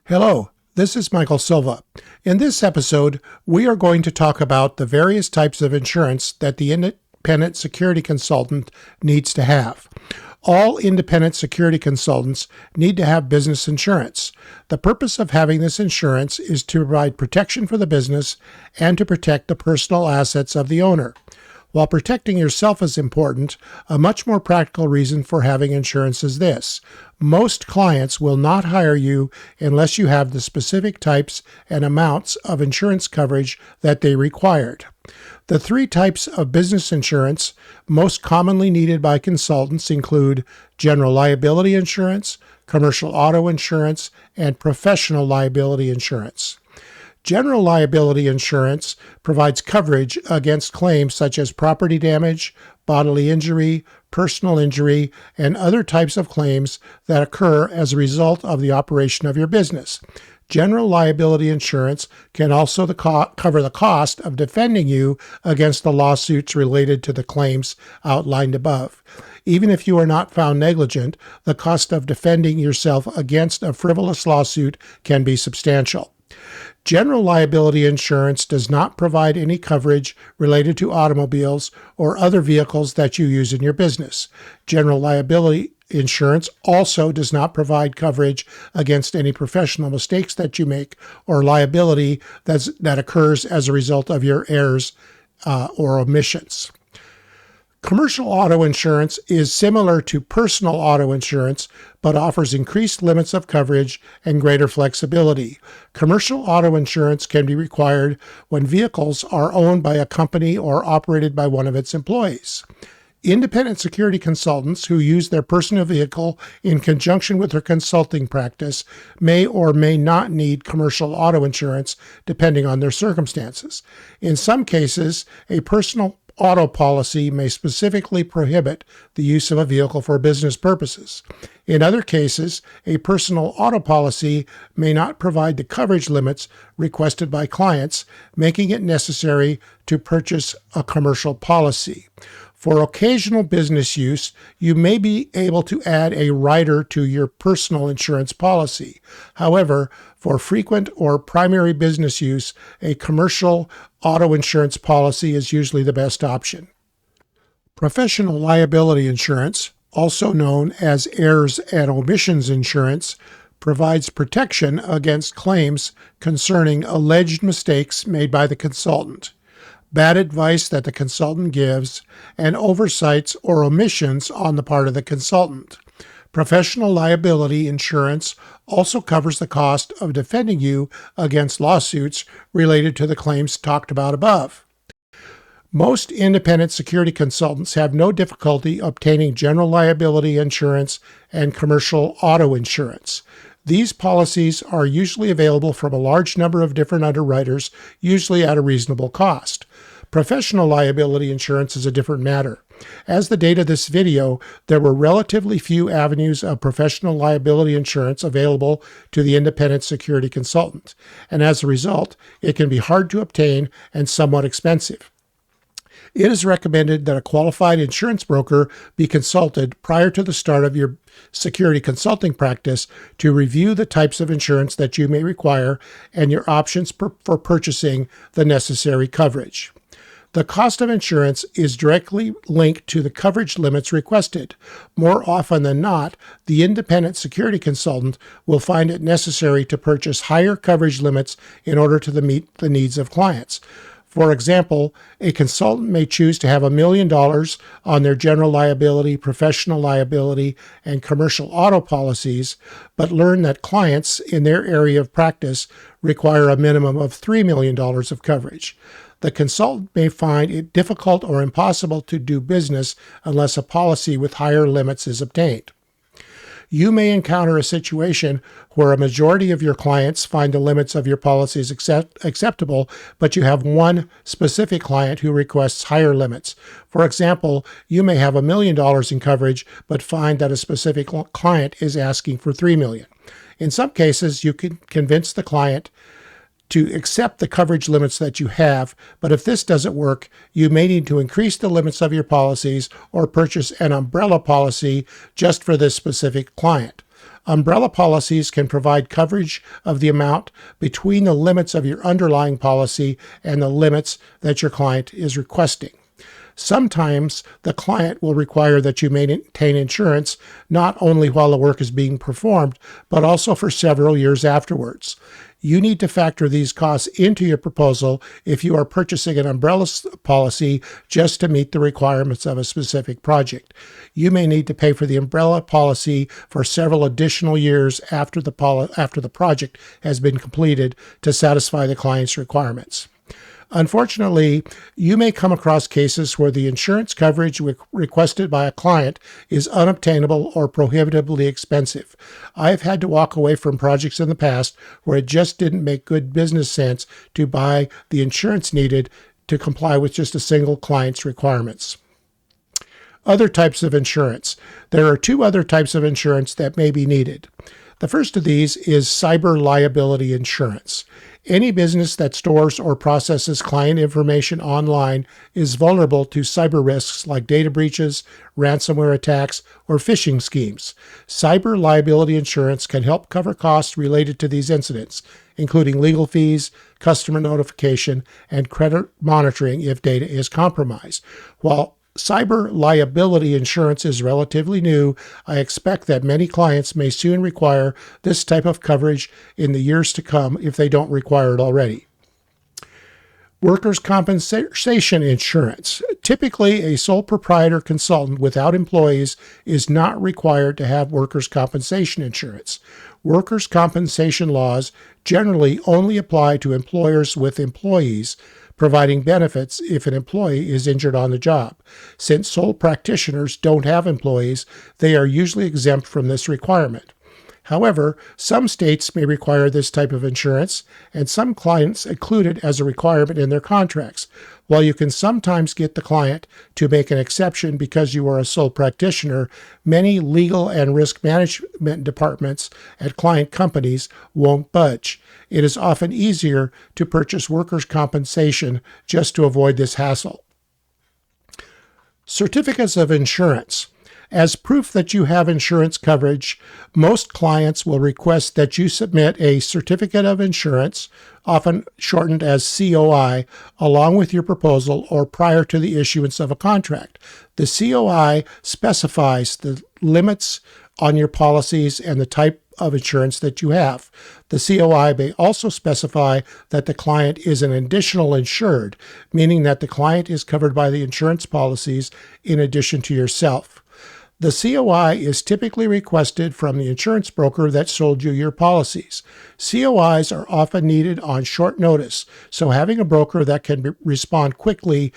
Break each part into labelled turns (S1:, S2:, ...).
S1: Hello, this is Michael Silva. In this episode, we are going to talk about the various types of insurance that the independent security consultant needs to have. All independent security consultants need to have business insurance. The purpose of having this insurance is to provide protection for the business and to protect the personal assets of the owner. While protecting yourself is important, a much more practical reason for having insurance is this. Most clients will not hire you unless you have the specific types and amounts of insurance coverage that they required. The three types of business insurance most commonly needed by consultants include general liability insurance, commercial auto insurance, and professional liability insurance. General liability insurance provides coverage against claims such as property damage, bodily injury, personal injury, and other types of claims that occur as a result of the operation of your business. General liability insurance can also cover the cost of defending you against the lawsuits related to the claims outlined above. Even if you are not found negligent, the cost of defending yourself against a frivolous lawsuit can be substantial. General liability insurance does not provide any coverage related to automobiles or other vehicles that you use in your business. General liability insurance also does not provide coverage against any professional mistakes that you make or liability that occurs as a result of your errors or omissions. Commercial auto insurance is similar to personal auto insurance, but offers increased limits of coverage and greater flexibility. Commercial auto insurance can be required when vehicles are owned by a company or operated by one of its employees. Independent security consultants who use their personal vehicle in conjunction with their consulting practice may or may not need commercial auto insurance depending on their circumstances. In some cases, a personal auto policy may specifically prohibit the use of a vehicle for business purposes. In other cases, a personal auto policy may not provide the coverage limits requested by clients, making it necessary to purchase a commercial policy. For occasional business use, you may be able to add a rider to your personal insurance policy. However, for frequent or primary business use, a commercial auto insurance policy is usually the best option. Professional liability insurance, also known as errors and omissions insurance, provides protection against claims concerning alleged mistakes made by the consultant, bad advice that the consultant gives, and oversights or omissions on the part of the consultant. Professional liability insurance also covers the cost of defending you against lawsuits related to the claims talked about above. Most independent security consultants have no difficulty obtaining general liability insurance and commercial auto insurance. These policies are usually available from a large number of different underwriters, usually at a reasonable cost. Professional liability insurance is a different matter. As the date of this video, there were relatively few avenues of professional liability insurance available to the independent security consultant, and as a result, it can be hard to obtain and somewhat expensive. It is recommended that a qualified insurance broker be consulted prior to the start of your security consulting practice to review the types of insurance that you may require and your options for purchasing the necessary coverage. The cost of insurance is directly linked to the coverage limits requested. More often than not, the independent security consultant will find it necessary to purchase higher coverage limits in order to meet the needs of clients. For example, a consultant may choose to have $1 million on their general liability, professional liability, and commercial auto policies, but learn that clients in their area of practice require a minimum of $3 million of coverage. The consultant may find it difficult or impossible to do business unless a policy with higher limits is obtained. You may encounter a situation where a majority of your clients find the limits of your policies acceptable, but you have one specific client who requests higher limits. For example, you may have $1 million in coverage, but find that a specific client is asking for $3 million. In some cases, you can convince the client to accept the coverage limits that you have, but if this doesn't work, you may need to increase the limits of your policies or purchase an umbrella policy just for this specific client. Umbrella policies can provide coverage of the amount between the limits of your underlying policy and the limits that your client is requesting. Sometimes the client will require that you maintain insurance not only while the work is being performed, but also for several years afterwards. You need to factor these costs into your proposal if you are purchasing an umbrella policy just to meet the requirements of a specific project. You may need to pay for the umbrella policy for several additional years after the project has been completed to satisfy the client's requirements. Unfortunately, you may come across cases where the insurance coverage requested by a client is unobtainable or prohibitively expensive. I've had to walk away from projects in the past where it just didn't make good business sense to buy the insurance needed to comply with just a single client's requirements. Other types of insurance. There are two other types of insurance that may be needed. The first of these is cyber liability insurance. Any business that stores or processes client information online is vulnerable to cyber risks like data breaches, ransomware attacks, or phishing schemes. Cyber liability insurance can help cover costs related to these incidents, including legal fees, customer notification, and credit monitoring if data is compromised. While cyber liability insurance is relatively new, I expect that many clients may soon require this type of coverage in the years to come if they don't require it already. Workers' compensation insurance. Typically, a sole proprietor consultant without employees is not required to have workers' compensation insurance. Workers' compensation laws generally only apply to employers with employees, providing benefits if an employee is injured on the job. Since sole practitioners don't have employees, they are usually exempt from this requirement. However, some states may require this type of insurance, and some clients include it as a requirement in their contracts. While you can sometimes get the client to make an exception because you are a sole practitioner, many legal and risk management departments at client companies won't budge. It is often easier to purchase workers' compensation just to avoid this hassle. Certificates of insurance. As proof that you have insurance coverage, most clients will request that you submit a certificate of insurance, often shortened as COI, along with your proposal or prior to the issuance of a contract. The COI specifies the limits on your policies and the type of insurance that you have. The COI may also specify that the client is an additional insured, meaning that the client is covered by the insurance policies in addition to yourself. The COI is typically requested from the insurance broker that sold you your policies. COIs are often needed on short notice, so having a broker that can respond quickly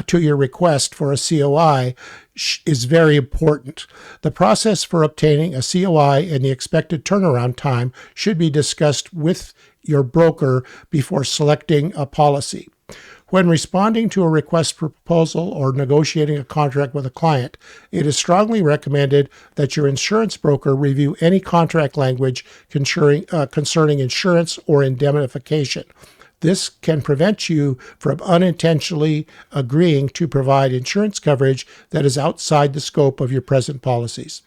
S1: to your request for a COI is very important. The process for obtaining a COI and the expected turnaround time should be discussed with your broker before selecting a policy. When responding to a request for proposal or negotiating a contract with a client, it is strongly recommended that your insurance broker review any contract language concerning insurance or indemnification. This can prevent you from unintentionally agreeing to provide insurance coverage that is outside the scope of your present policies.